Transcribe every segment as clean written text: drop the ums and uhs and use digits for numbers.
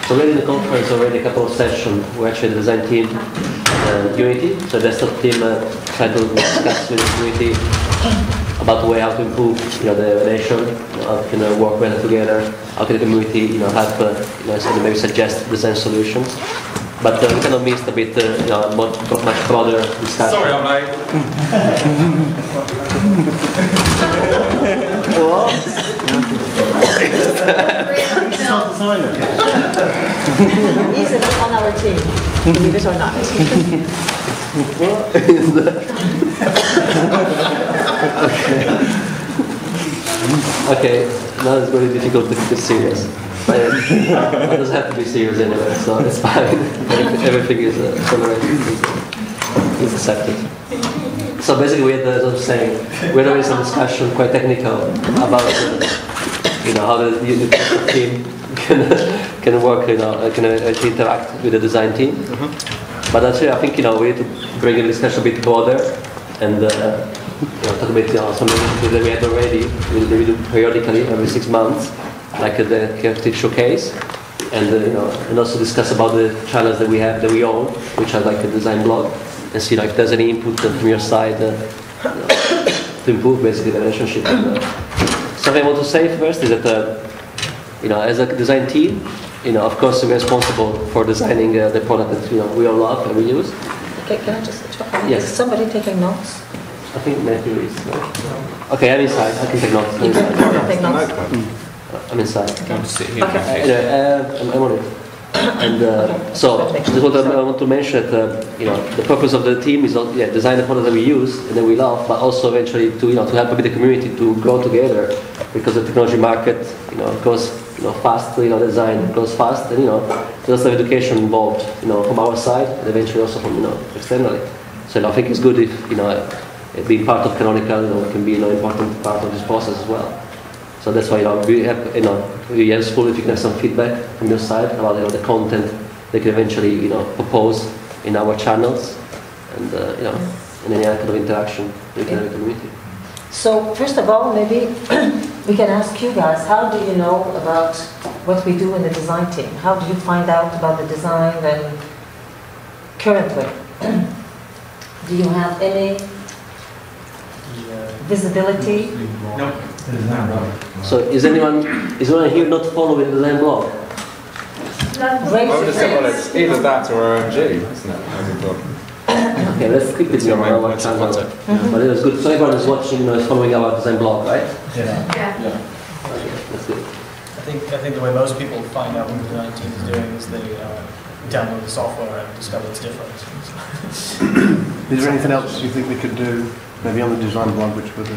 So we had in the conference already a couple of sessions where actually the design team Unity, so the desktop team tried to discuss with the community about the way how to improve, the relation, how to work better together, how can the community, help, so maybe suggest design solutions. But we kind of missed a bit, much broader discussion. Sorry, I'm late. What? He's on our team, believe it or not. Okay, now it's very difficult to get serious. It doesn't have to be serious anyway, so it's fine. Everything is tolerated, is accepted. So basically, we had, as I was saying, we had already some discussion, quite technical, about how the team can work, can interact with the design team. But actually, I think we need to bring the discussion a bit broader and talk a bit some initiatives that we had already. We do periodically every 6 months, like the Creative Showcase, and and also discuss about the channels that we have, that we own, which are like a design blog, and see if there's any input from your side to improve basically the relationship. Something I want to say first is that as a design team, of course we're responsible for designing the product that we all love and we use. Okay, can I just talk? Yes. Is somebody taking notes? I think Matthew is. Okay, I'm inside. I can take notes. You can take notes. I'm inside. Okay. I'm on it. And so, just what I want to mention that the purpose of the team is design the product that we use and that we love, but also eventually to to help a bit the community to grow together, because the technology market goes fast. Design goes fast, and there's some education involved from our side and eventually also from externally. So I think it's good if being part of Canonical can be an important part of this process as well. So that's why we have we useful if you can have some feedback from your side about the content they can eventually propose in our channels, and in any kind of interaction with the community. So first of all, maybe we can ask you guys, how do you know about what we do in the design team? How do you find out about the design and currently? Do you have any visibility? No. So is anyone here not following the design blog? Raise I would your have said, well, hands. it's either that or OMG, isn't it? Okay, let's keep it on our channel. But it was good. So everyone is watching, is following our design blog, right? Yeah. Okay, that's good. I think the way most people find out what the design team is doing is they download the software and discover it's different. Is there anything else you think we could do, maybe on the design blog, which would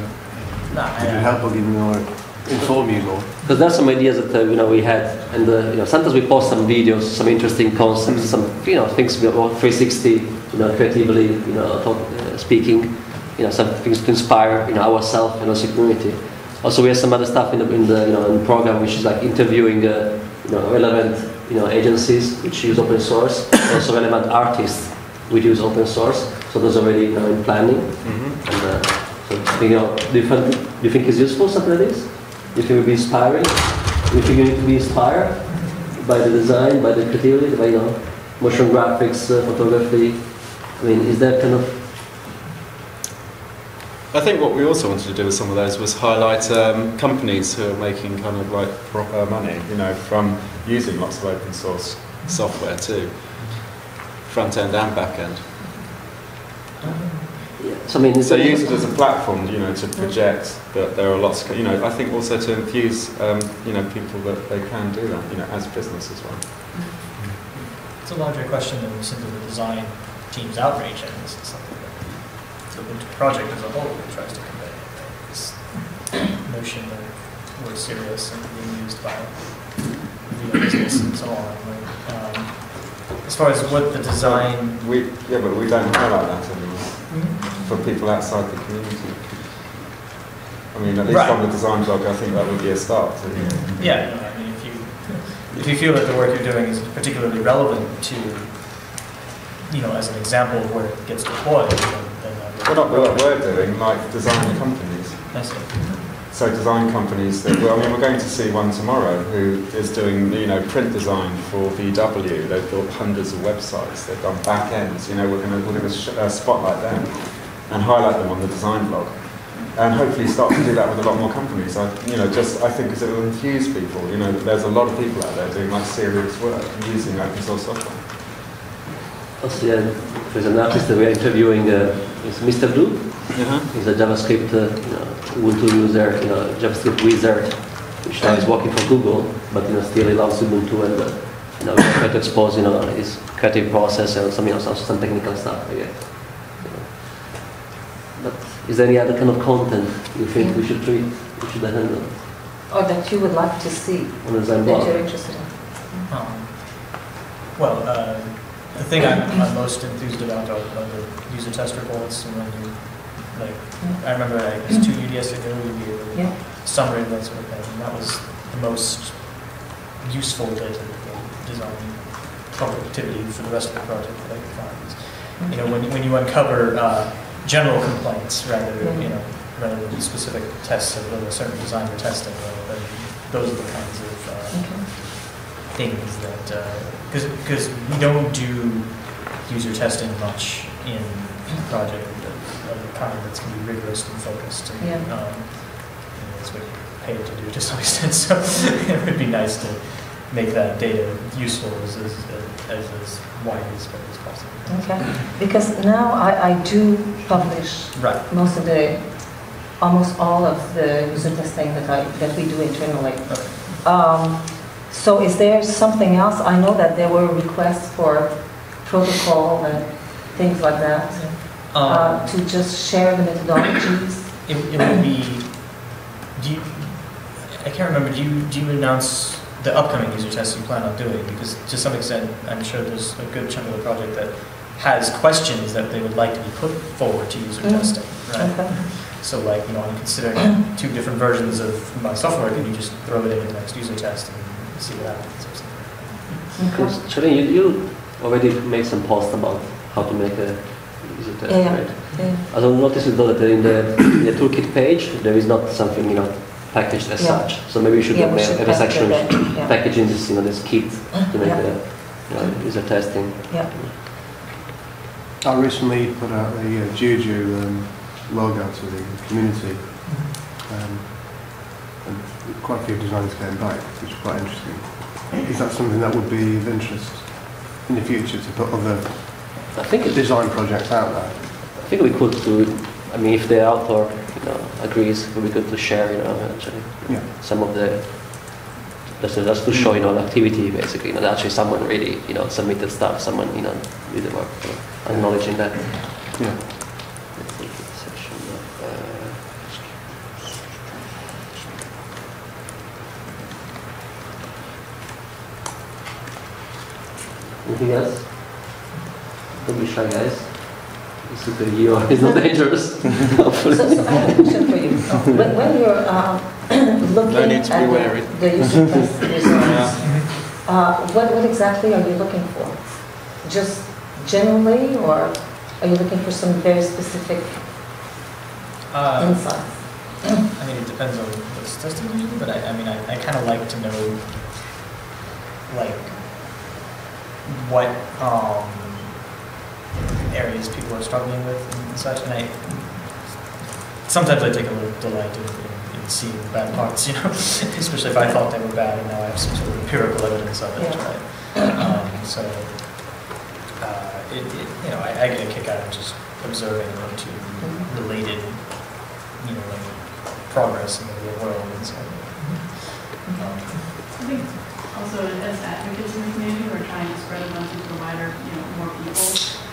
help or give you more, inform you more? Because there's some ideas that we had, and sometimes we post some videos, some interesting concepts, some things about 360, creatively, speaking, some things to inspire ourselves and also community. Also, we have some other stuff in the program, which is like interviewing relevant agencies which use open source, also relevant artists which use open source. So those are already in planning. And, do you think it's useful, something like this? Do you think it would be inspiring? Do you think you need to be inspired by the design, by the creativity, by motion graphics, photography? I mean, is that kind of? I think what we also wanted to do with some of those was highlight companies who are making kind of like proper money, from using lots of open source software too, front end and back end. So I mean, so use it as a platform, to project that there are lots. I think also to infuse, people that they can do that, as business as well. It's a larger question than simply the design team's outreach, and this is something that the Ubuntu project as a whole tries to convey. This notion that we're serious and being used by the business and so on. As far as what the design, but we don't highlight that anymore. For people outside the community. I mean, at least from the design blog, I think that would be a start. Yeah, I mean, if you feel that the work you're doing is particularly relevant to, as an example of where it gets deployed, then well, not what we're doing, like design companies. I see. so design companies that, well, I mean, we're going to see one tomorrow who is doing, you know, print design for VW. They've built hundreds of websites. They've done back ends. You know, we're going to spotlight them and highlight them on the design blog, and hopefully start to do that with a lot more companies. I think because it will infuse people. You know, that there's a lot of people out there doing like serious work using open source software. Also, yeah, there's an artist that we're interviewing. Is Mr. Blue. He's a JavaScript Ubuntu user, JavaScript wizard, which now is working for Google, but still he loves Ubuntu and we try to expose his creative process and some technical stuff, I guess. But is there any other kind of content you think we should treat, we should handle? Or that you would like to see, on the design that blog? you're interested in? The thing I'm most enthused about are the user test reports. And when you, I remember it was 2 UDS ago, we did a summary of that sort of thing, and that was the most useful data for design productivity for the rest of the project that I could find. You know, when you uncover general complaints rather than specific tests of a certain design you're testing, then those are the kinds of things that, because we don't do user testing much in the project of the kind that's going to be rigorous and focused. And, that's what you pay it to do to some extent. So it would be nice to make that data useful as widely spread as possible. Okay, because now I do publish most of almost all of the user testing that we do internally. So is there something else? I know that there were requests for protocol and things like that, to just share the methodologies. It would be, I can't remember, do you announce the upcoming user tests you plan on doing? Because to some extent, I'm sure there's a good chunk of the project that has questions that they would like to be put forward to user testing, right? Okay. So I'm considering 2 different versions of my software. Can you just throw it in the next user test and see what happens? Because Charlene, you already made some posts about how to make a user test, right? Yeah. I don't notice though that in the toolkit page there is not something packaged as such. So maybe you should have a section packaging this this kit to make the user testing. Yeah. I recently put out a Juju logo to the community, and quite a few designers came back, which is quite interesting. Is that something that would be of interest in the future to put other design projects out there? I think we could do. I mean, if the author agrees, it would be good to share. Actually, some of the just to show the activity basically. That actually someone really submitted stuff. Someone did the work, acknowledging that. Yeah. Anything else? Don't be shy, guys. It's super you it's not dangerous. So I have a question for you. When you're looking at the user test results, what exactly are you looking for? Just generally, or are you looking for some very specific insights? I mean, it depends on what's testing you do, but I kind of like to know, what areas people are struggling with and such, and sometimes I take a little delight in seeing the bad parts, especially if I thought they were bad and now I have some sort of empirical evidence of it, right? I get a kick out of just observing to related, progress in the real world and so on. I think also as advocates in the community, we're trying to spread a message to wider, more people.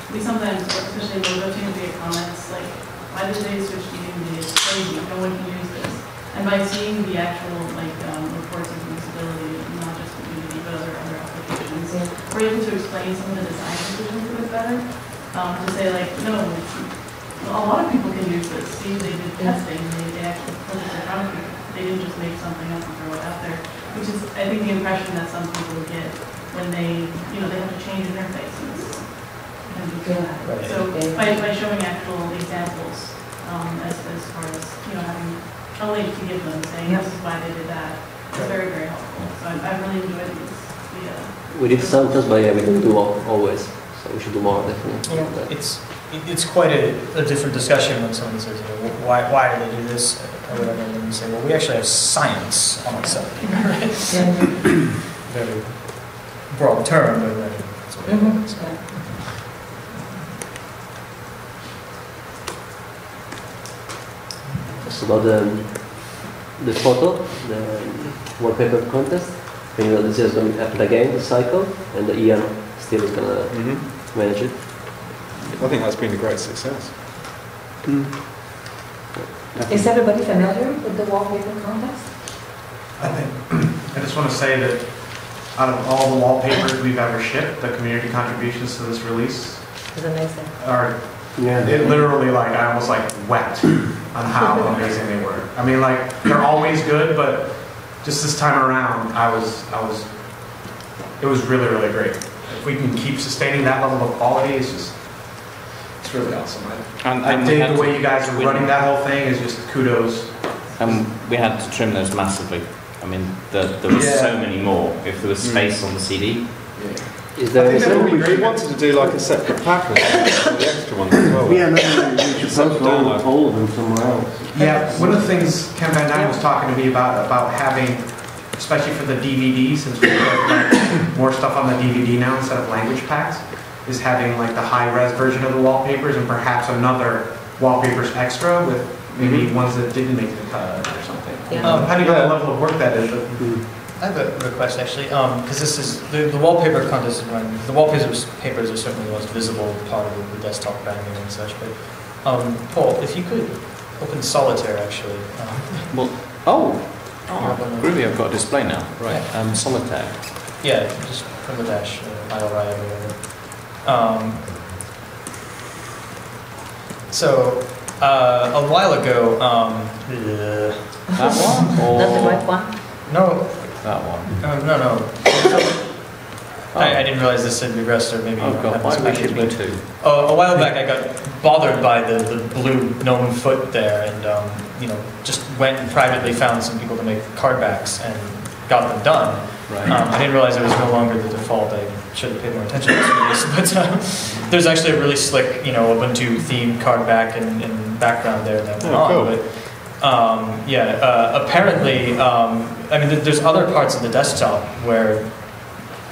We sometimes, especially in logo teams, we get comments like, why did they switch to Unity? It's crazy, no one can use this. And by seeing the actual reports of usability, not just with Unity, but other applications, we're able to explain some of the design decisions a bit better. To say no, a lot of people can use this. See, they did testing, they actually put it in front of people. They didn't just make something up and throw it out there. Which is, I think, the impression that some people get when they, they have to change interfaces. So by showing actual examples, as far as having a link to give them, saying Yep. this is why they did that. It's very, very helpful. So I really enjoyed these. We did sometimes, but yeah, we don't do always. So we should do more, definitely. Yeah. It's quite a different discussion when someone says, you know, why do they do this or whatever, and then you say, well, we actually have science on our side, right? Yeah. Very broad term, but then that's what it is. Just about the photo, the wallpaper contest. I think that this is going to happen again, the cycle, and the Ian still is going to manage it. I think that's been a great success. Is everybody familiar with the wallpaper contest? I think, I just want to say that out of all the wallpapers we've ever shipped, the community contributions to this release It's amazing. are, Yeah. it literally like, I almost like wept on how amazing they were. I mean, like, they're always good, but just this time around, it was really, really great. If we can keep sustaining that level of quality, it's really awesome. I dig the way you guys are running that whole thing is just kudos. We had to trim those massively. I mean, there were so many more. If there was space on the CD. Is there I think that would be We wanted to do like a separate pack of the extra ones as well. Yeah, maybe we should post all of them somewhere else. Yeah, one of the things Ken Van Dyne was talking to me about having, especially for the DVD, since we put like more stuff on the DVD now instead of language packs, is having like the high-res version of the wallpapers and perhaps another wallpapers extra with maybe ones that didn't make the cut or something. Yeah. How do you know the level of work that is? But, I have a request actually, because this is the wallpaper contest. The wallpapers are certainly the most visible part of the desktop branding and such. But Paul, if you could open Solitaire actually. Well, groovy! I've got a display now. Right, Solitaire. Yeah, just from the dash, idle riot or whatever. So a while ago, That one? Or Not the right one? no, that one? no. I didn't realize this had regressed, or maybe. Oh God, why would it be two? A while back, I got bothered by the blue gnome foot there, and just went and privately found some people to make card backs and got them done. Right. I didn't realize it was no longer the default. I should have paid more attention to this. But there's actually a really slick, Ubuntu themed card back and background there that went on. Cool. But apparently, there's other parts of the desktop where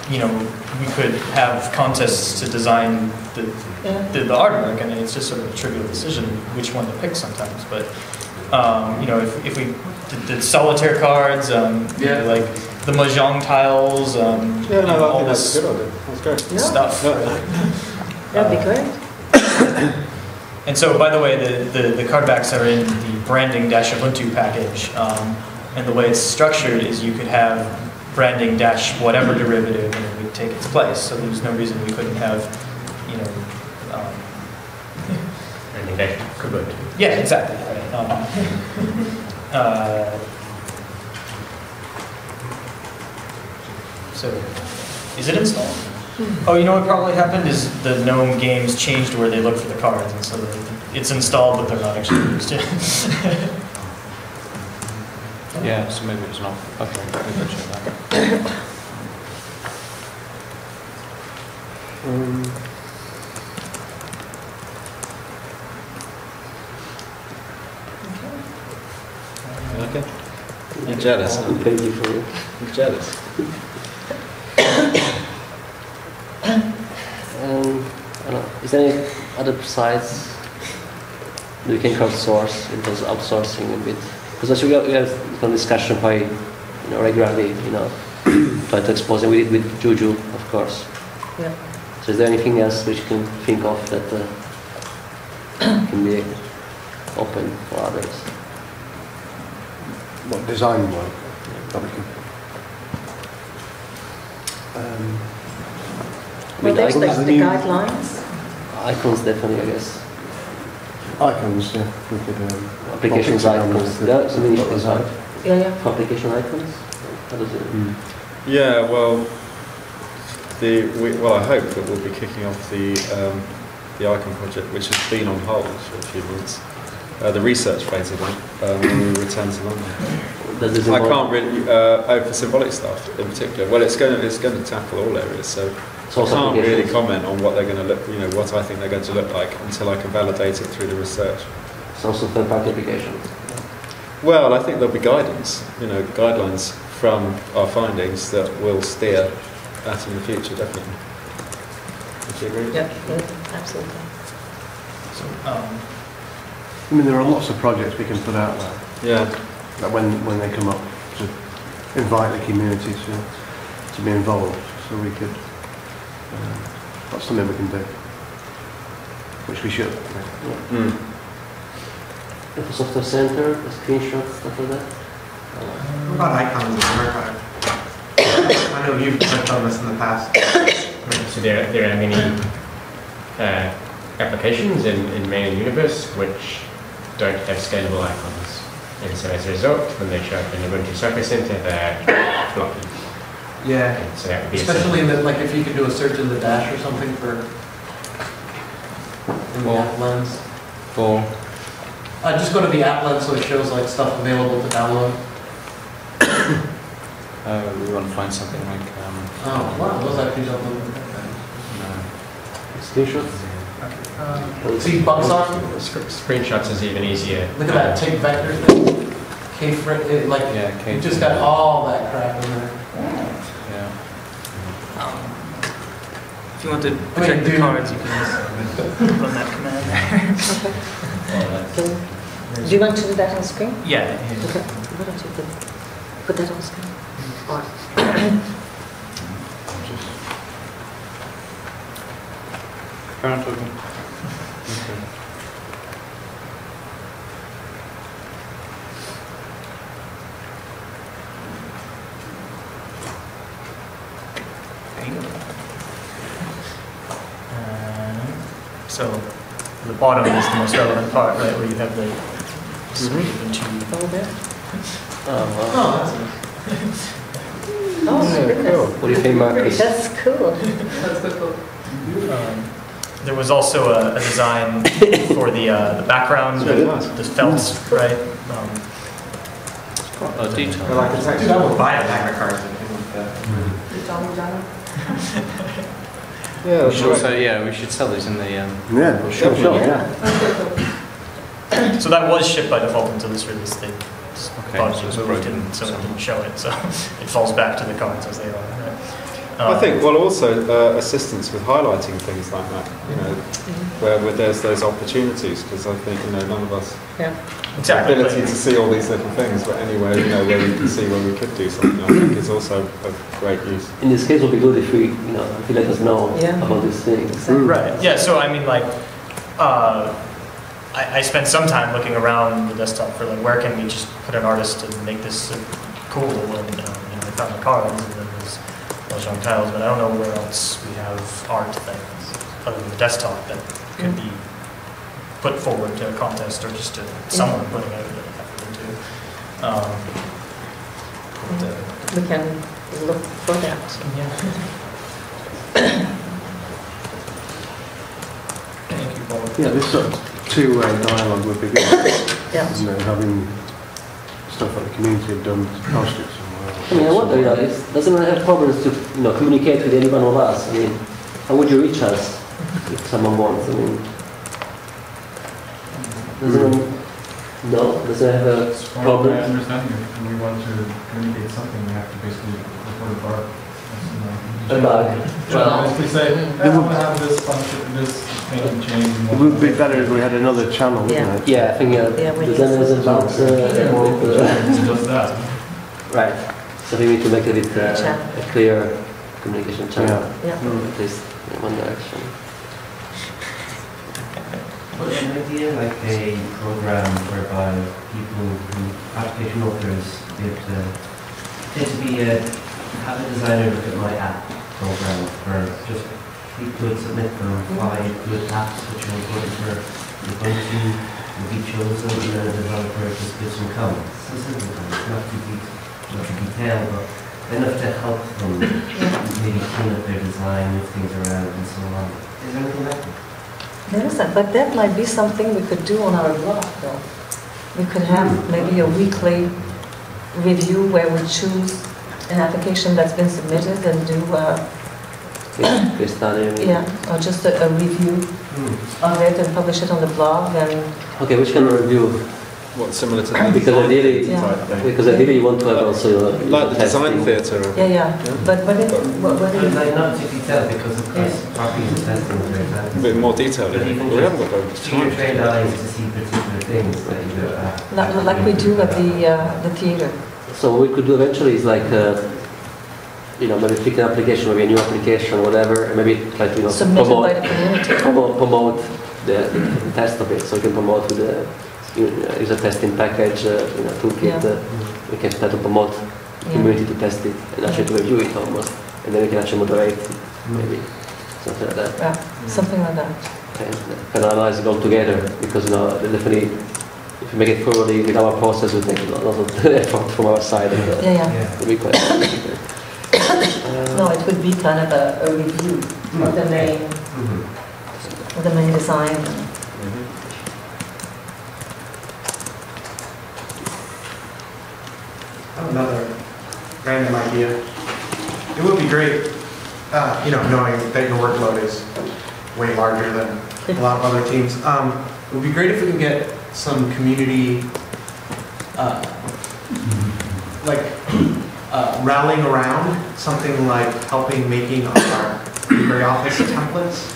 we could have contests to design the artwork, and it's just sort of a trivial decision which one to pick sometimes. But if we did solitaire cards, like the mahjong tiles, I all think that's this a good idea. That's great. stuff. That'd be great. And so, by the way, the card backs are in the branding-Ubuntu package, and the way it's structured is you could have branding-whatever derivative, and it would take its place. So there's no reason we couldn't have, Ubuntu. yeah, exactly. So, is it installed? Oh, what probably happened is the GNOME games changed where they look for the cards, and so it's installed, but they're not actually used yet. Yeah, so maybe it's not. Okay, we can check that. Okay. You're jealous, aren't you? Thank you for it. You're jealous. I don't know, is there any other sites that we can crowdsource in terms of outsourcing a bit? Because actually we have some discussion why regularly try to expose, and we did with Juju, of course. Yeah. So is there anything else which you can think of that can be open for others? What design work? Well, there's icons, the guidelines. icons definitely, I guess. Icons, yeah. We could, Applications topics icons. around There are so many what things, was right? Yeah. For application icons? How does it? Yeah, well, I hope that we'll be kicking off the icon project, which has been on hold for a few months. the research phase of it when we return to London. I can't really for symbolic stuff in particular. Well, it's going to tackle all areas, so I can't really comment on what they're going to look. What I think they're going to look like until I can validate it through the research. It's also third-party applications. Well, I think there'll be guidance, guidelines from our findings that will steer that in the future, definitely. Would you agree? Yeah, absolutely. So, I mean, there are lots of projects we can put out there. Yeah. That when they come up, to invite the community to be involved, so we could. That's something we can do, which we should. Mm. The software center, the screenshots, stuff like that. What about icons in the archive? I know you've touched on this in the past. So there are many applications in main universe which don't have scalable icons. And so as a result, when they show up in Ubuntu Software Center, they're floppy. Yeah. And so that would be especially in the, like if you could do a search in the dash or something for in the app lens. For Just go to the app lens so it shows like stuff available to download. we want to find something like Oh wow, those actually don't look Screenshots? see bugs on? screenshots is even easier. Look at that tick vector thing. Like K you just got all that crap in there. yeah. if you want to I mean, check the dude. cards, you can just run that command. Do you want to do that on screen? Yeah. Okay. Why don't you put that on screen? Or Current open. So the bottom is the most relevant part, right, where you have the suite of Ubuntu. over there? Oh, Oh, my goodness. What do you think, Marcus? That's cool. That's so cool. There was also a design for the background, the felt, right? Detail. Well, I could say, dude, I would buy a Magna cards and things like that. Yeah, that's Sure. right. So yeah, we should sell these in the. Yeah, sure, yeah. So that was shipped by default until this release. They Okay, thought so it it's was moved broken. in, so it didn't show it. So it falls back to the cards as they are. Right? I think, well, also assistance with highlighting things like that, where there's those opportunities, because I think, none of us Yeah. have the ability to see all these little things, but anywhere, where we can see where we could do something, I think is also of great use. In this case, it would be good if if you let us know Yeah. about these things. Right. Yeah. So I mean, like, I spent some time looking around the desktop for like where can we just put an artist to make this cool, and I found the cards and then there's Jean tiles, but I don't know where else we have art things other than the desktop that could be put forward to a contest or just to someone putting out an effort into. We can look for that. Thank you, Paul. Yeah, this sort of two-way dialogue would be good. Yeah. Having stuff like the community have done to post it somewhere else. I mean, I wonder, doesn't it have problems to, communicate with anyone of us? I mean, how would you reach us if someone wants? I mean, doesn't it have a From my problem? understanding, if we want to communicate something, we have to basically report a bar. A bug. Well, Basically say, hey, I want to have this function, this making change. It would be better if we had another channel, wouldn't it? yeah, I think we need designers and bugs. It's just that. Right. So we need to make it a clear communication channel, Yeah. at least in one direction. But an idea like a program whereby people who, application authors, tend to be have a designer look at my app program where just people would submit them 5 good apps which are important for Ubuntu will be chosen and then a developer just gives some comments. This is not too detailed, but enough to help them maybe clean up their design, move things around and so on. Is there anything like that? Yes, but that might be something we could do on our blog, though. We could have maybe a weekly review where we choose an application that's been submitted and do case study. yeah, or just a review of it and publish it on the blog. And Okay, which kind of review? What, similar to the Because ideally, Yeah. because ideally you want to have also like the design theatre. yeah. But what I'd is like not to detail because of course properties and testing, for A example. bit more detailed. But even We haven't got very much just see your time. trained eyes to see particular things that you do at. like we do at the theater? So what we could do eventually is like, you know, maybe pick an application, maybe a new application, whatever, and maybe try to, you know, Submitted by the community. promote the test of it. So we can promote with the user testing package, you know, toolkit. Yeah. We can try to promote the community to test it and actually to review it almost, and then we can actually moderate maybe something like that. Yeah, something like that. And kind of analyze it all together because, you know, definitely if you make it thoroughly with our process, we take a lot of effort from our side. And, Yeah. it'll be quite No, it would be kind of a review of the main design. I have another random idea. It would be great, you know, knowing that your workload is way larger than a lot of other teams. It would be great if we can get some community, rallying around something like helping making our LibreOffice templates.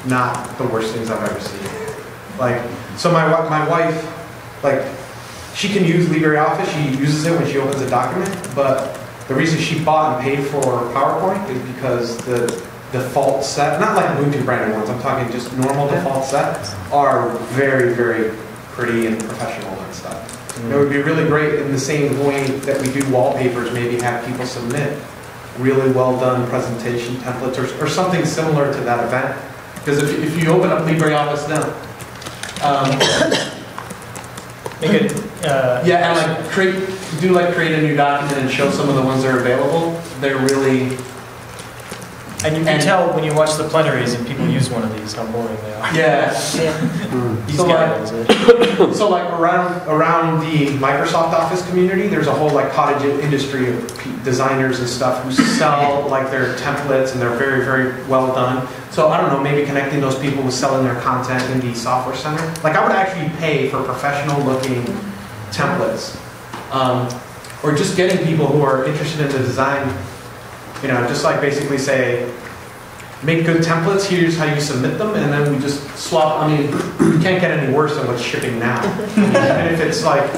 Not the worst things I've ever seen. Like, so my wife, like, she can use LibreOffice, she uses it when she opens a document, but the reason she bought and paid for PowerPoint is because the default set, not like Ubuntu branded ones, I'm talking just normal default sets, are very, very pretty and professional and stuff. It would be really great in the same way that we do wallpapers, maybe have people submit really well done presentation templates or something similar to that event. Because if you open up LibreOffice now, Make it, yeah, and like create a new document and show some of the ones that are available. They're really, and you can tell when you watch the plenaries and people use one of these how boring they are. yeah. These So guys. So like around the Microsoft Office community, there's a whole like cottage industry of designers and stuff who sell like their templates and they're very, very well done. So I don't know, maybe connecting those people with selling their content in the software center. Like I would actually pay for professional looking templates. Or just getting people who are interested in the design, you know, just like basically say, make good templates, here's how you submit them, and then we just swap. I mean, you can't get any worse than what's shipping now. And if it's like,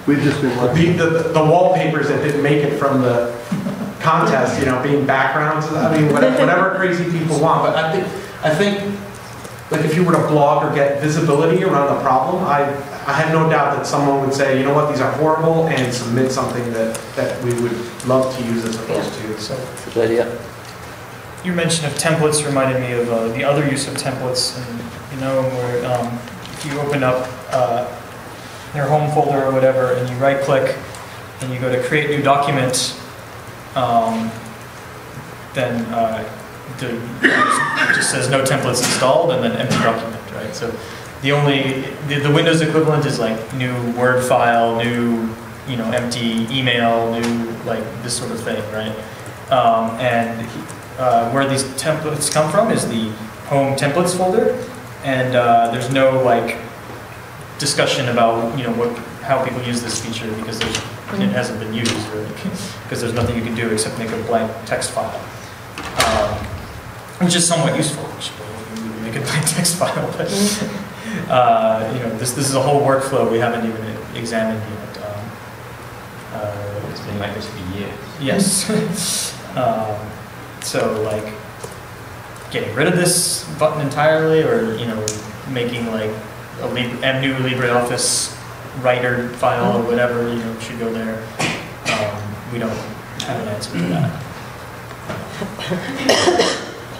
We've just been the wallpapers that didn't make it from the contest, you know, being backgrounds, I mean, whatever crazy people want. But I think, like if you were to blog or get visibility around the problem, I have no doubt that someone would say, you know what, these are horrible, and submit something that we would love to use as opposed to. So good idea. your mention of templates reminded me of the other use of templates, and you know, where if you open up your home folder or whatever, and you right-click, and you go to create new document, then it just says no templates installed, and then empty document, right? So the Windows equivalent is like new Word file, new, you know, empty email, new like this sort of thing, right? Where these templates come from is the home templates folder, and there's no like discussion about, you know, how people use this feature because it hasn't been used really, because there's nothing you can do except make a blank text file, which is somewhat useful. You make a blank text file, but you know, this is a whole workflow we haven't even examined yet. It's been like this for years. Yes. So like getting rid of this button entirely, or you know, making like a new LibreOffice writer file or whatever, you know, should go there. We don't have an answer to that.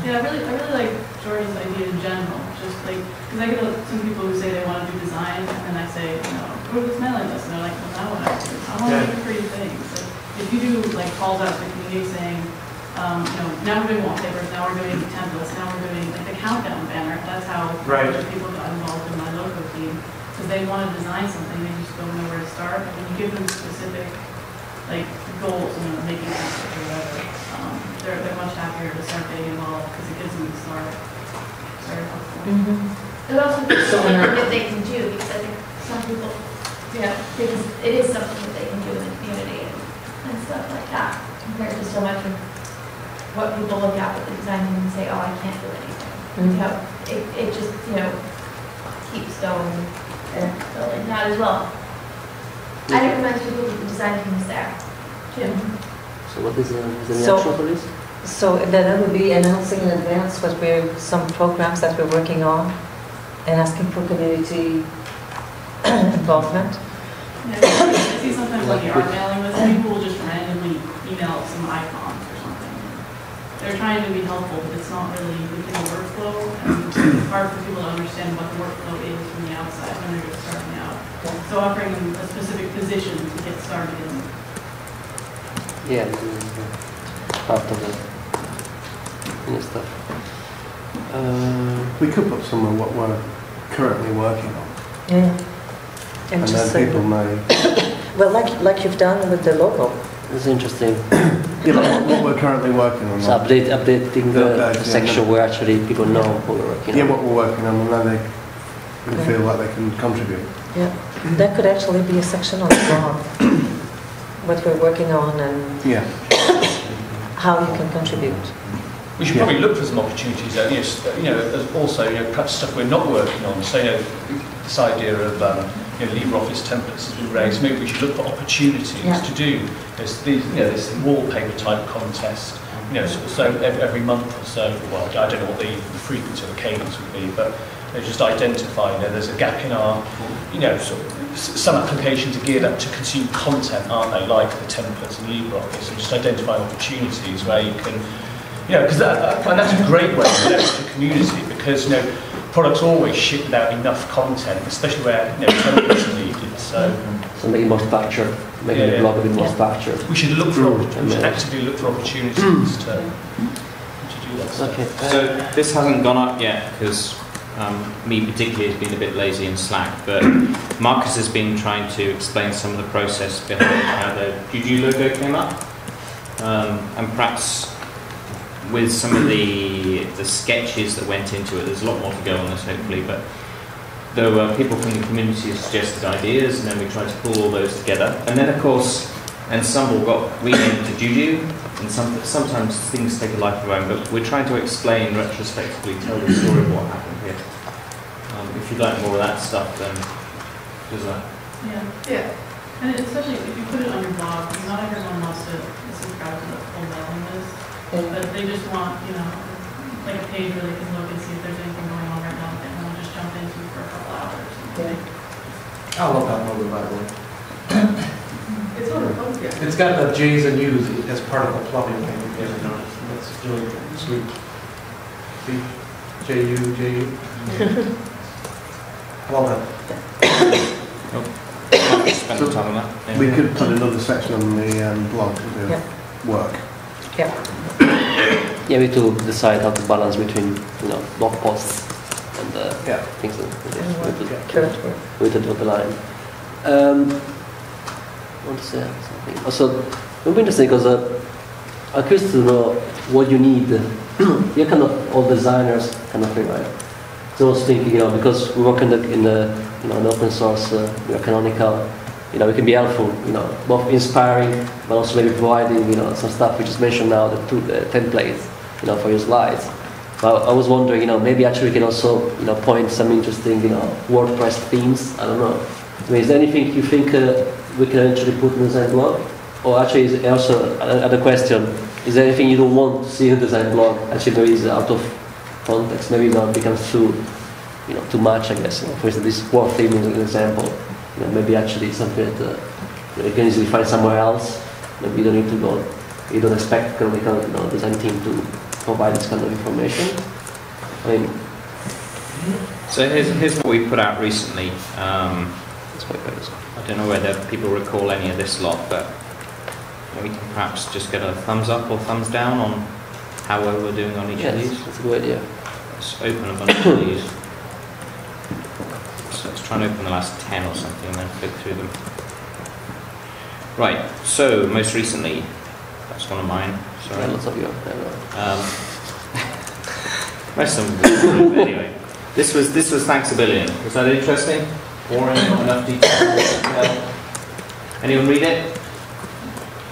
Yeah, I really like Jordan's idea in general. Just like, because I get some people who say they want to do design, and I say, you know, go to this mailing list, and they're like, well, now what do? I want to make pretty things. Like, if you do like calls out to the community saying, now we're doing wallpapers, now we're doing templates, now we're doing like the countdown banner. That's how people got involved in my logo team. Because they want to design something, they just don't know where to start. But when you give them specific like goals, making apps or whatever, they're much happier to start getting involved because it gives them the start. It's very helpful. It also gives them what they can do, because I think some people, because it is something that they can do in the community and stuff like that, compared to so much of what people look at with the design team and say, oh, I can't do anything. It just, keeps going and building that as well. I recommend people that the design team is there, too. So what is the action for this? So then I will be announcing in advance some programs that we're working on and asking for community involvement. I see sometimes when you are mailing lists, people will just randomly email some icons or something. They're trying to be helpful, but it's not really within the workflow, and it's hard for people to understand what the workflow is from the outside when they're just starting out. So offering them a specific position to get started in. Yeah, part of the stuff. We could put somewhere what we're currently working on. Yeah. And then people may... Well, like you've done with the logo. It's interesting. What we're currently working on. So updating the section where actually people know what we're working on. Yeah, what we're working on, and then they can feel like they can contribute. Yeah, that could actually be a section on the blog. What we're working on and how you can contribute. We should probably look for some opportunities there. Also, perhaps stuff we're not working on. So, this idea of LibreOffice templates has been raised. Maybe we should look for opportunities to do this wallpaper type contest. So every month or so. Well, I don't know what the frequency or the cadence would be, but just identify. There's a gap in our. Some applications are geared up to consume content, aren't they? Like the templates and LibreOffice, and just identify opportunities where you can. Because that's a great way to leverage the community, because products always ship without enough content, especially where templates are needed. So make it more structured, make the blog a bit more structured. We should look for we should actively look for opportunities to do that stuff. Okay. So this hasn't gone up yet because me particularly has been a bit lazy in Slack, but Marcus has been trying to explain some of the process behind how the Juju logo came up, and perhaps with some of the sketches that went into it. There's a lot more to go on this, hopefully, but there were people from the community who suggested ideas, and then we tried to pull all those together. And then, of course, Ensemble got renamed to Juju, and sometimes things take a life of their own, but we're trying to explain, retrospectively, tell the story of what happened here. If you'd like more of that stuff, then does that? Yeah. And especially if you put it on your blog, not everyone wants to subscribe to the full mailing list. But they just want, like a page where they can look and see if there's anything going on right now that they want to just jump into for a couple hours. I love that logo, by the way. It's wonderful. Yeah. It's got the J's and U's as part of the plumbing thing. That's really sweet. See? J-U, J-U. Well done. Spend time on that. We could put another section on the blog to do work. Yeah, we need to decide how to balance between blog posts and things like we need to draw the line. I want to say something. Also, it would be interesting because I'm curious to know what you need. You're kind of all designers kind of thing, right? So I was thinking, because we work in an open source, canonical. We can be helpful, both inspiring, but also maybe providing, some stuff we just mentioned now, the templates, for your slides. But I was wondering, maybe actually we can also, point some interesting, WordPress themes. I don't know. I mean, is there anything you think we can actually put in the design blog? Or actually, is also another question: is there anything you don't want to see in the design blog? Actually, there is out of context. Maybe it becomes too much. I guess. For instance, this word theme is an example. Maybe actually something that you can easily find somewhere else. Maybe you don't need to go. You don't expect the design team to provide this kind of information. I mean, so here's what we put out recently. I don't know whether people recall any of this lot, but And we can perhaps just get a thumbs up or thumbs down on how well we're doing on each of these. That's a good idea. Let's open a bunch of these. So let's try and open the last 10 or something and then flick through them. Right, so most recently, that's one of mine. Sorry. Yeah, lots of you. Most of them. Anyway, this was Thanks a Billion. Was that interesting? Boring? Not enough detail? Anyone read it?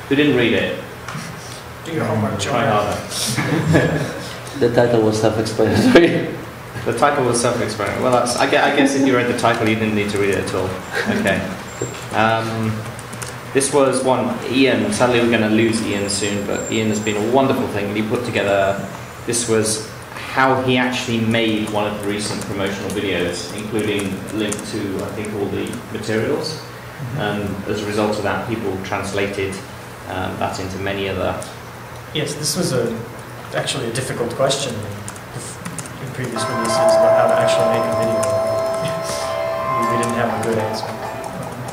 Who didn't read it? Do your homework. Try harder. The title was self-explanatory. The title was self-explanatory. Well, that's, I guess if you read the title, you didn't need to read it at all. Okay. This was one, Ian, sadly we're going to lose Ian soon, but Ian has been a wonderful thing. And he put together, this was how he actually made one of the recent promotional videos, including a link to, I think, all the materials. And as a result of that, people translated that into many other... Yes, this was actually a difficult question in previous releases about how to actually make a video. We didn't have a good answer.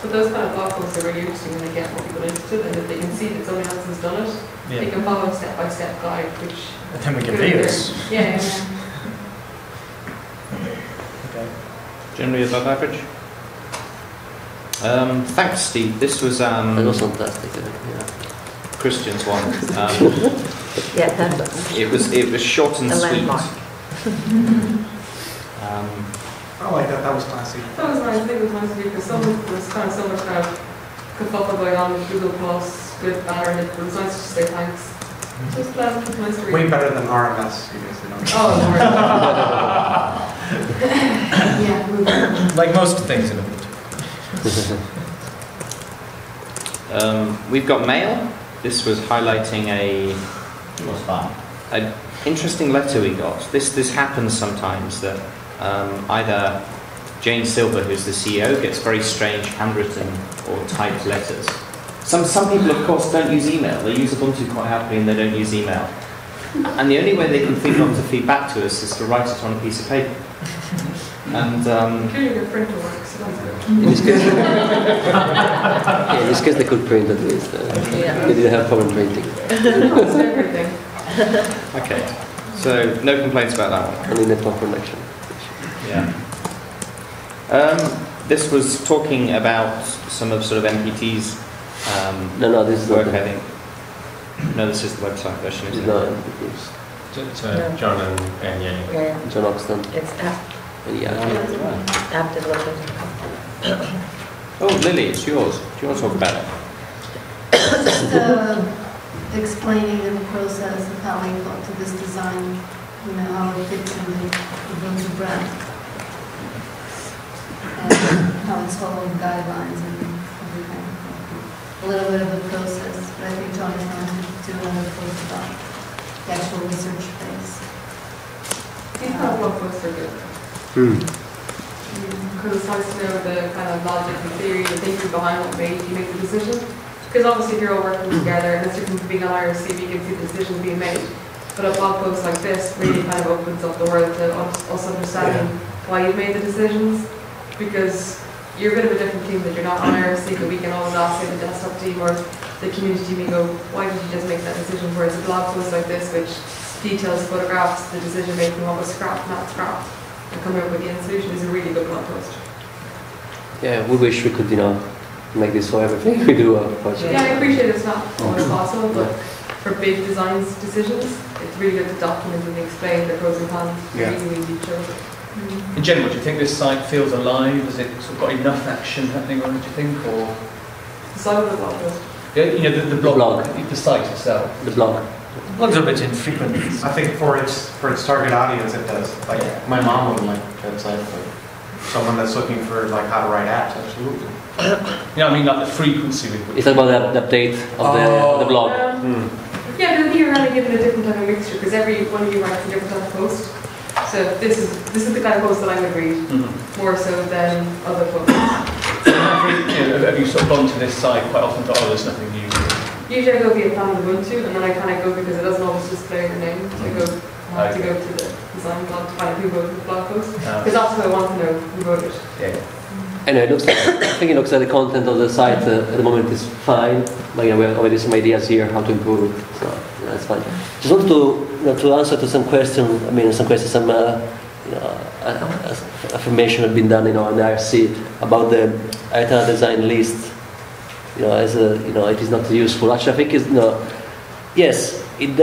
But those kind of blog posts are really interesting when they get more people interested, and if they can see that someone else has done it, they can follow a step-by-step guide, which... And then we get views. Yeah. Okay. Generally above average. Thanks, Steve. This was... That was fantastic. Yeah. Christian's one. Yeah, that was. It was short and A sweet. landmark. I like that. That was classy. That was nice. I think it was nice because there's kind of so much kind of kerfuffle going on with Google Plus, with Banner, and it was nice to say thanks. Just glad it was nice to read. Way better than RMS, you guys know. Oh, Lord. Yeah. Like most things in Ubuntu. We've got mail. This was highlighting an interesting letter we got. This happens sometimes that either Jane Silver, who's the CEO, gets very strange handwritten or typed letters. Some people, of course, don't use email. They use Ubuntu quite happily and they don't use email. And the only way they can think of to feed back to us is to write it on a piece of paper. And Clearly your printer works. So that's good. In this case, in this case they could print at least. They didn't have problem printing. It's everything. okay, so no complaints about that one. Only network connection. Yeah. This was talking about some of sort of MPT's No, this is work, not I think. No, this is the website version, isn't it? No, John and Yenny. Yeah, John Oxton. it's And yeah. app development. Oh, Lily, it's yours. Do you want to talk about it? Just explaining the process of how we got to this design, you know, how it fits in the Ubuntu brand, and how it's following guidelines and everything. A little bit of the process, but I think Tony's going to do another post about the actual research phase. These kind of blog posts are good. Because it's nice to know the kind of logic and theory and thinking behind what made you make the decision. Because obviously if you're all working together, and it's different from being on IRC, you can see the decisions being made. But a blog post like this really kind of opens up the world to us understanding why you've made the decisions. Because you're a bit of a different team, that you're not on IRC, but we can always ask, say, the desktop team or the community team, and go, why did you just make that decision? Whereas a blog post like this, which details, photographs, the decision making, what was scrapped, not scrapped, and coming up with the end solution is a really good blog post. Yeah, we wish we could, make this for everything we do. Yeah, I appreciate it's not always possible, but for big design decisions, it's really good to document and explain the pros and cons. Yeah. Really easy to show. In general, do you think this site feels alive? Has it sort of got enough action happening on it, do you think? Or The side of the blog post. the blog, the site itself? The blog. Blogs are a bit infrequent. I think for its target audience, it does. Like my mom wouldn't like that site, but someone that's looking for like how to write apps, absolutely. I mean, like the frequency with which... It's about the update of the blog. Yeah, but you're kind of given a different type of mixture because every one of you writes a different type of post. So this is the kind of post that I would read more so than other posts. Have you sort of gone to this site quite often thought, oh, there's nothing new? Usually I go via fan of Ubuntu, and then I kind of go because it doesn't always display your name. So I go I have to go to the design blog to find who voted the blog post. Oh. Because that's what I want to know, who voted. Anyway, it looks like, I think it looks like the content of the site at the moment is fine. But we have already some ideas here how to improve it, so that's fine. Just want to to answer to some questions. I mean, some affirmation have been done, in the IRC about the Ayatollah design list. As it is not useful. Actually, I think it's yes, it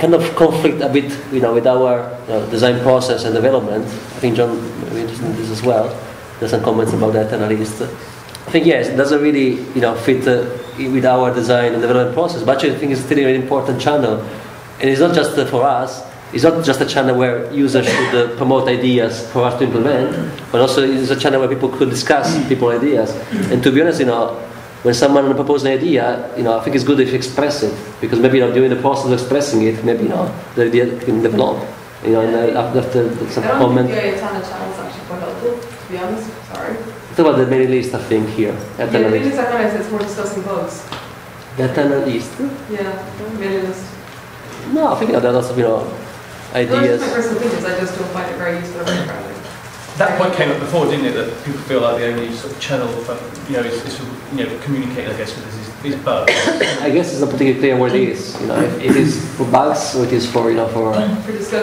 kind of conflict a bit, with our design process and development. I think John may be interested in this as well. There's some comments about that analyst. I think yes, it doesn't really fit with our design and development process. But actually, I think it's still a very important channel, and it's not just for us. It's not just a channel where users should promote ideas for us to implement, but also it's a channel where people could discuss people's ideas. And to be honest, when someone proposes an idea, I think it's good if you express it, because maybe during the process of expressing it, maybe the idea can develop. And after some comment. I don't think the Ayatollah channel is actually quite helpful, to be honest. Sorry. Talk about the mailing list, I think here. Yeah, the mailing list I realize it's more discussing bugs. The analyst? Yeah, mailing list. No, I think there are lots of ideas. My personal opinions, I just don't find it very useful or very friendly. That point came up before, didn't it? That people feel like the only sort of channel for is communicate, I guess, with these bugs. I guess it's not particularly clear what it is. If it is for bugs or it is for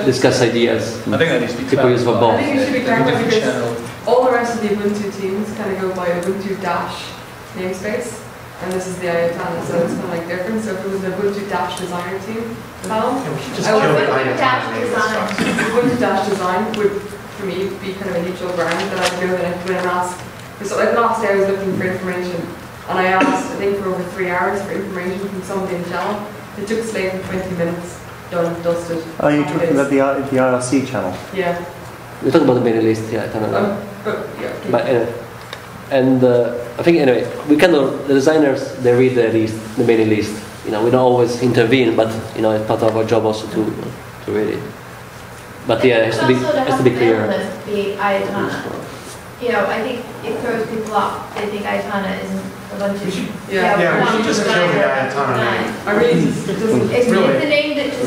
discuss ideas. I think that needs to be people use for both. I think it should be clarified because all the rest of the Ubuntu teams kind of go by Ubuntu dash namespace, and this is the Ayatollah, so it's kind of like different. So if it was an Ubuntu dash designer team panel, Ubuntu dash design would, for me, be kind of a neutral ground that I would go and I could ask. So like last day I was looking for information, and I asked, I think, for over 3 hours for information from somebody in the channel. It took Slave 20 minutes, done, dusted. Are you talking about the IRC channel? Yeah. We're talking about the mailing list, yeah, I don't know. Yeah. But anyway, and I think anyway, the designers, they read the mailing list. We don't always intervene, but it's part of our job also to read it. But yeah, it has to be clear. The Ayatollah. I think it throws people off. They think Ayatollah isn't a bunch of. We should just kill the Ayatollah name. I really just, it doesn't. It's the name that just,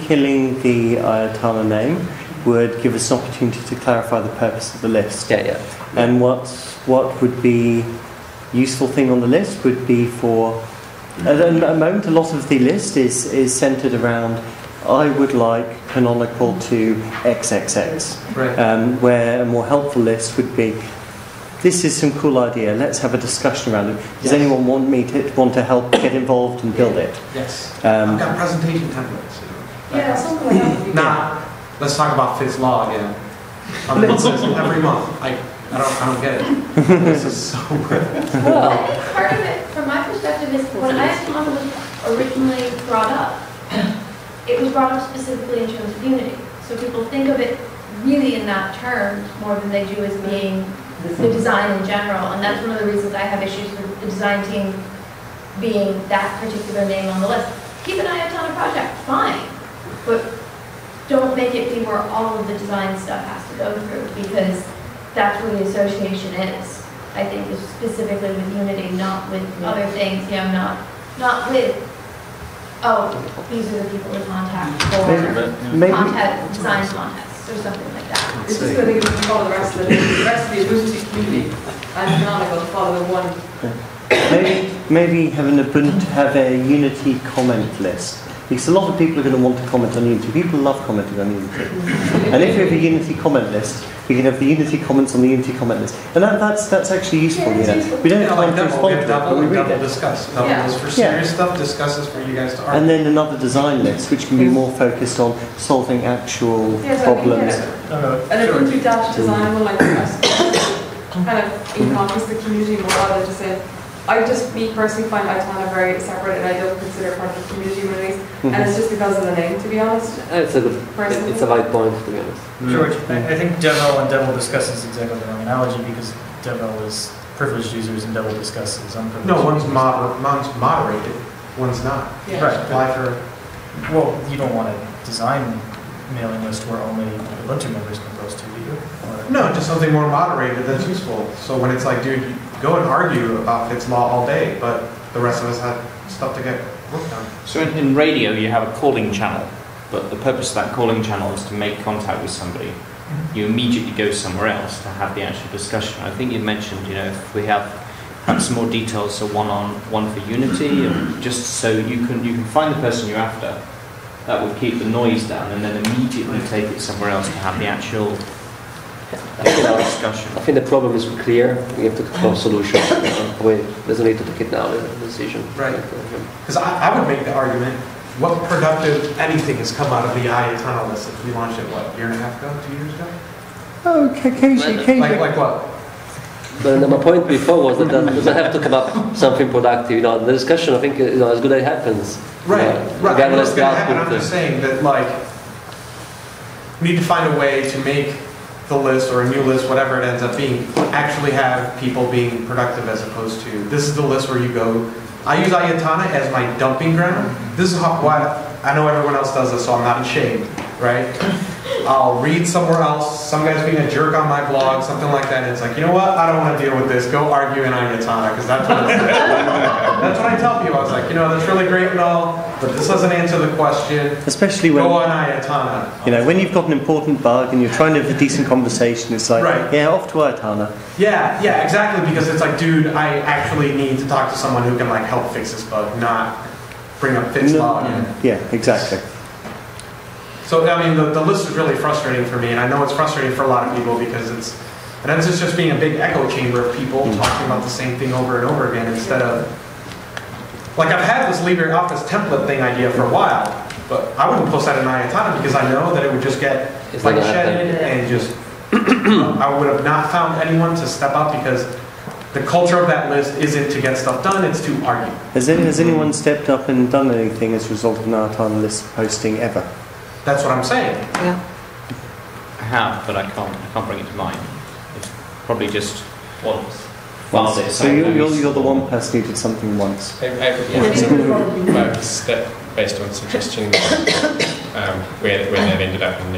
killing the Ayatollah name would give us an opportunity to clarify the purpose of the list. Yeah. And what would be useful thing on the list would be for. At the moment, a lot of the list is centered around. I would like canonical to XXX, right. Where a more helpful list would be, this is some cool idea, let's have a discussion around it. Does anyone want to help get involved and build it? Yes. I've got presentation templates. Yeah, something like that. Nah, let's talk about Fitz Law again. Every month. I don't get it. This is so good. Well, I think part of it, from my perspective, is when Ayatollah was originally brought up, it was brought up specifically in terms of unity. So people think of it really in that term more than they do as being the design in general. And that's one of the reasons I have issues with the design team being that particular name on the list. Keep an Ayatollah project, fine. But don't make it be where all of the design stuff has to go through, because that's where the association is. I think is specifically with unity, not with other things, not with these are the people to contact for content design contests or something like that. It's just that they can follow the rest of the Ubuntu community and canonical follow the one. Maybe have a Unity comment list. Because a lot of people are going to want to comment on Unity. People love commenting on Unity. And if you have a Unity comment list, you can have the Unity comments on the Unity comment list. And that's actually useful, We don't have time to respond to it, but we read it. Discuss. Double is for serious stuff, discuss is for you guys to argue. And then another design list, which can be more focused on solving actual problems. And Ubuntu dash design will kind of encompass the community more rather than just saying, me personally find Ayatollah very separate, and I don't consider it part of the community release. And it's just because of the name, to be honest. It's a valid point, to be honest. George, I think Devel and Devil discusses exactly the wrong analogy, because Devel is privileged users and Devil discusses unprivileged. No, one's moderated, one's not. Yeah. Right. Apply for. Well, you don't want a design mailing list where only Ubuntu members can post to, do you? No, just something more moderated that's useful. So when it's like, dude, go and argue about Fitz Law all day, but the rest of us have stuff to get worked on. So in radio, you have a calling channel, but the purpose of that calling channel is to make contact with somebody. You immediately go somewhere else to have the actual discussion. I think you mentioned, if we have perhaps some more details, so one for Unity, or just so you can find the person you're after. That would keep the noise down, and then immediately take it somewhere else to have the actual discussion. I think the problem is clear. We have to come solution. There's no need to take it now. The decision. Right. Because I would make the argument. What productive anything has come out of the Ayatollah list since we launched it, what, a year and a half ago, 2 years ago? Oh, occasionally. Like what? But my point before was that doesn't have to come up something productive. The discussion, I think, as good as it happens. Right, right. I know it's going to happen. I'm output, just saying that, we need to find a way to make the list or a new list, whatever it ends up being, actually have people being productive as opposed to, this is the list where you go. I use Ayatollah as my dumping ground. This is why I know everyone else does this, so I'm not ashamed, right? I'll read somewhere else, some guy's being a jerk on my blog, something like that, and it's like, you know what, I don't want to deal with this, go argue in Ayatollah, because that's what that's what I tell people. I was like, that's really great and all, but this doesn't answer the question. Especially when, go on Ayatollah. When you've got an important bug and you're trying to have a decent conversation, it's like, right. Off to Ayatollah. Yeah, exactly, because it's like, dude, I actually need to talk to someone who can help fix this bug, not bring up Fitz log. Yeah, exactly. So, the list is really frustrating for me, and I know it's frustrating for a lot of people because it ends up just being a big echo chamber of people talking about the same thing over and over again instead of... I've had this LibreOffice template thing idea for a while, but I wouldn't post that in Ayatollah because I know that it would just get shedded and just... I would have not found anyone to step up because the culture of that list isn't to get stuff done, it's to argue. Has anyone stepped up and done anything as a result of an Ayatollah list posting ever? That's what I'm saying. Yeah. I have, but I can't bring it to mind. It's probably just once. So you're the one person who did something once. I've stepped based on suggestions where they've ended up on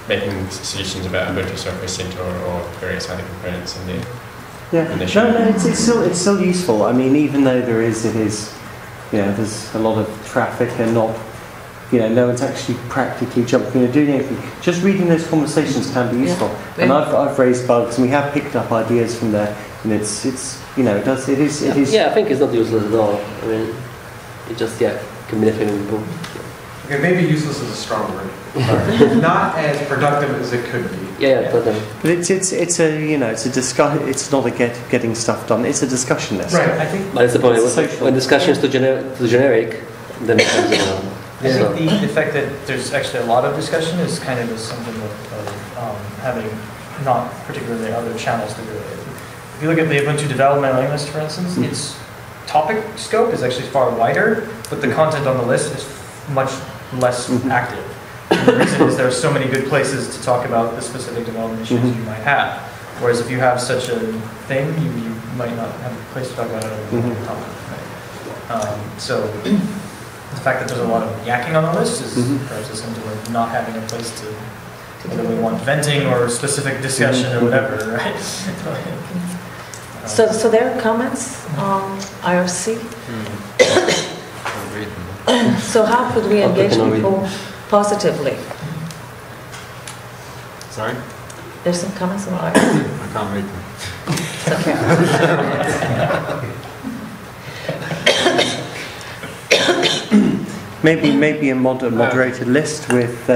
making solutions about Ubuntu Software Center or various other components in there. Yeah. It's still useful. Even though there's a lot of traffic and not. No one's actually practically jumping and doing anything. Just reading those conversations can be useful. Yeah. And I've raised bugs, and we have picked up ideas from there. And it is. Yeah, I think it's not useless at all. It just can be definitely. Okay, maybe useless is a strong word. Not as productive as it could be. Yeah, but it's a discussion. It's not a getting stuff done. It's a discussion list. Right. I think. But it's the point. When discussion is too generic, then it becomes. I think the fact that there's actually a lot of discussion is kind of a symptom of having not particularly other channels to do it. If you look at the Ubuntu development mailing list, for instance, its topic scope is actually far wider, but the content on the list is much less active. And the reason is there are so many good places to talk about the specific development issues you might have. Whereas if you have such a thing, you might not have a place to talk about it on the topic. So the fact that there's a lot of yakking on the list is perhaps a symptom of not having a place to whether we want venting or specific discussion or whatever, right? So there are comments on IRC. So how could we engage people positively? Sorry? There's some comments on IRC. I can't read them. Okay. Maybe a moderated list with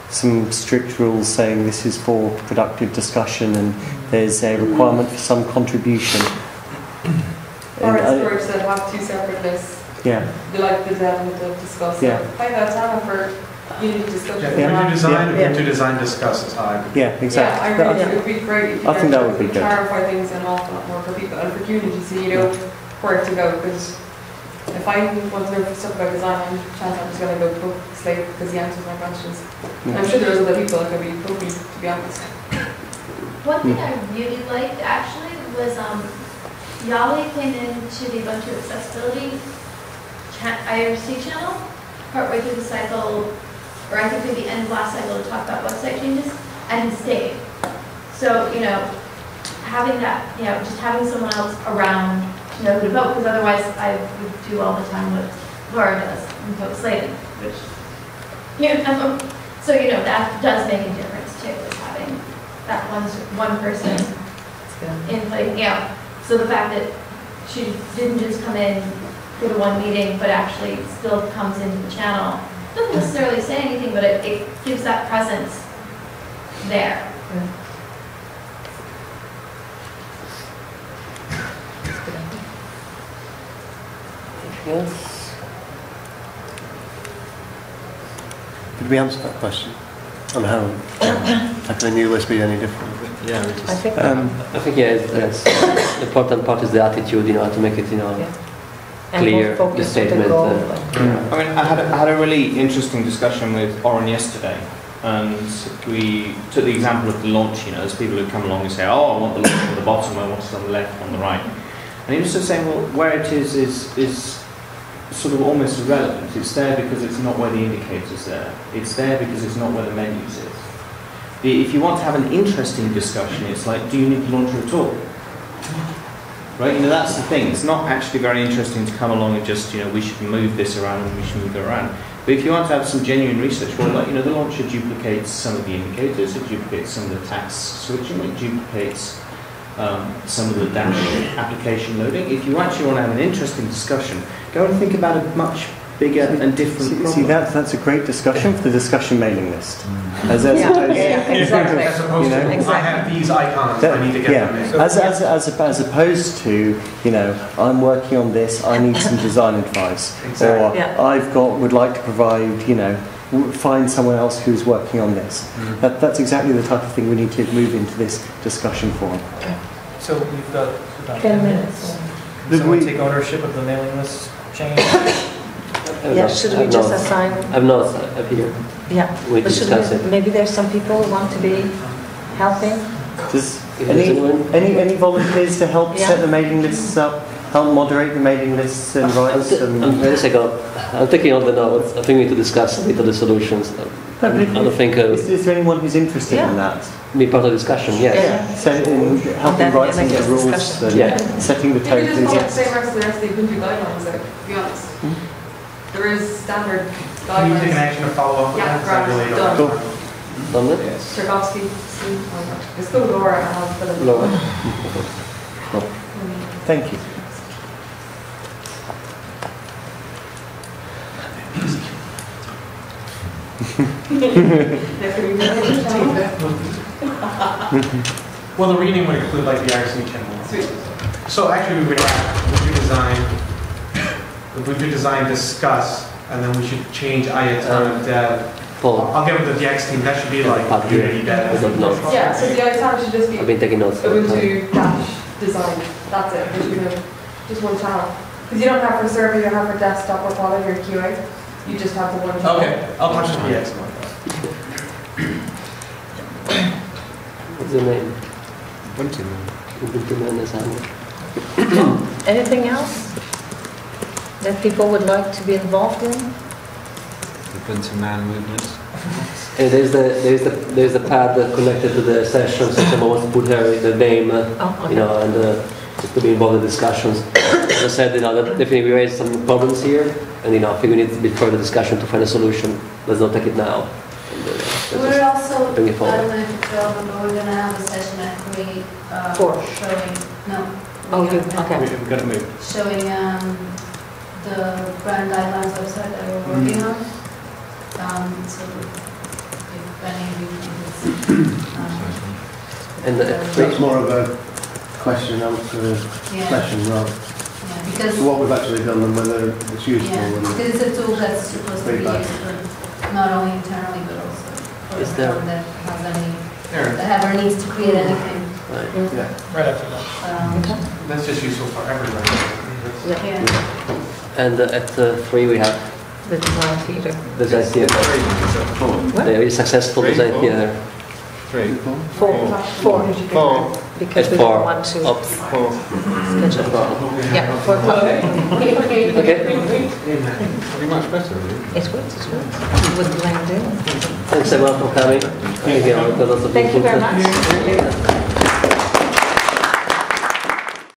some strict rules saying this is for productive discussion and there's a requirement for some contribution. Or it's George said have two separate lists. Yeah. They like the dev and the discuss. Yeah. Hi, that's Anna for Unity discussion. Ubuntu design discuss is how I Yeah, exactly. Yeah, I really think it would be great if you I think that would be good. clarify things an awful lot more for people and for Unity so you know where to go. Because if I want to know stuff about design, I'm just going to go poke Slate because he answers my questions. And I'm sure there's other people that could be poking, to be honest. One thing I really liked actually was Yali came into the Ubuntu Accessibility IRC channel partway through the cycle, or I think at the end of last cycle to talk about website changes, and he stayed. So, having that, just having someone else around to know who to vote, because otherwise I would do all the time what Laura does and vote slated, which, so that does make a difference too, is having that one person in place, So the fact that she didn't just come in for the one meeting, but actually still comes into the channel, doesn't necessarily say anything, but it gives that presence there. Yes. Did we answer that question? On how can a new list be any different? Yeah, I think yes. The important part is the attitude, how to make it, clear, the statement. I mean, I had a really interesting discussion with Oren yesterday, and we took the example of the launch. There's people who come along and say, "Oh, I want the launch on the bottom, I want it on the left, on the right," and he was just saying, "Well, where it is sort of almost irrelevant. It's there because it's not where the indicator's there. It's there because it's not where the menus is. If you want to have an interesting discussion, it's like, do you need the launcher at all? Right? That's the thing. It's not actually very interesting to come along and just, we should move this around and we should move it around. But if you want to have some genuine research, well, the launcher duplicates some of the indicators, it duplicates some of the task switching, it duplicates some of the dash application loading. If you actually want to have an interesting discussion, go and think about a much bigger and different problem. See, that's a great discussion for the discussion mailing list. As Exactly. As opposed to, I have these icons, I need to get them in. As opposed to, I'm working on this, I need some design advice. Exactly. Or would like to provide, find someone else who's working on this. That's exactly the type of thing we need to move into this discussion forum. So we've got about 10 minutes. Can someone take ownership of the mailing list change? Should we just assign? I'm not up here. Yeah, We but should discuss it. maybe there's some people who want to be helping? Does any volunteers to help set the mailing lists up, help moderate the mailing lists and write some? I'm taking all the notes. I think we need to discuss a bit of the solutions. I don't think. Is there anyone who's interested in that? Be part of the discussion, yes. So in helping write some of the rules and setting the tone. You just want to say rest of the Ubuntu guidelines, though, to be honest. There is standard guidelines. Can you take an action to follow up with that? Yeah, Really done. Done it? Tchaikovsky, it's still Laura and I'll fill it. Laura. Thank you. Well, the reading would include like the IRC channel. So actually, we would have Ubuntu design discuss, and then we should change IATAN dev. I'll give it to the DX team. That should be like Unity dev. Yeah, so the IATAN should just be I've been taking notes. Ubuntu dash design. That's it. There should be just one channel. Because you don't have for server, you don't have for desktop or quality or QA. You just have the one channel. Okay, I'll touch the DX one. What's the name? Ubuntu Man. Ubuntu Man is Anything else that people would like to be involved in? Ubuntu Man movement. There's the pad connected to the session, so someone wants to put the name, and just to be involved in discussions. As I said, that definitely we raised some problems here, and I think we need a bit further discussion to find a solution. Let's not take it now. We're also, I bring it don't forward. know if it's relevant, but we're going to have a session at 3 showing, We've got to move. showing the brand guidelines website that we're working on. So if any of you think And that's more of a question and answer session, right? Yeah, because So what we've actually done and whether it's useful. yeah, because it's a tool that's supposed to be feedback. used for not only internally but also for Is there- anyone that has any, that ever needs to create anything. Right. Yeah. Right after that. That's just useful for everybody. Yeah. And at 3 we have The design theater. design theater. Very successful design theater. 3. 4. Because we don't want to schedule. Yeah, 4 o'clock. Okay. Pretty much better, really. It would. With land in. Thanks everyone for coming. Thank you very much.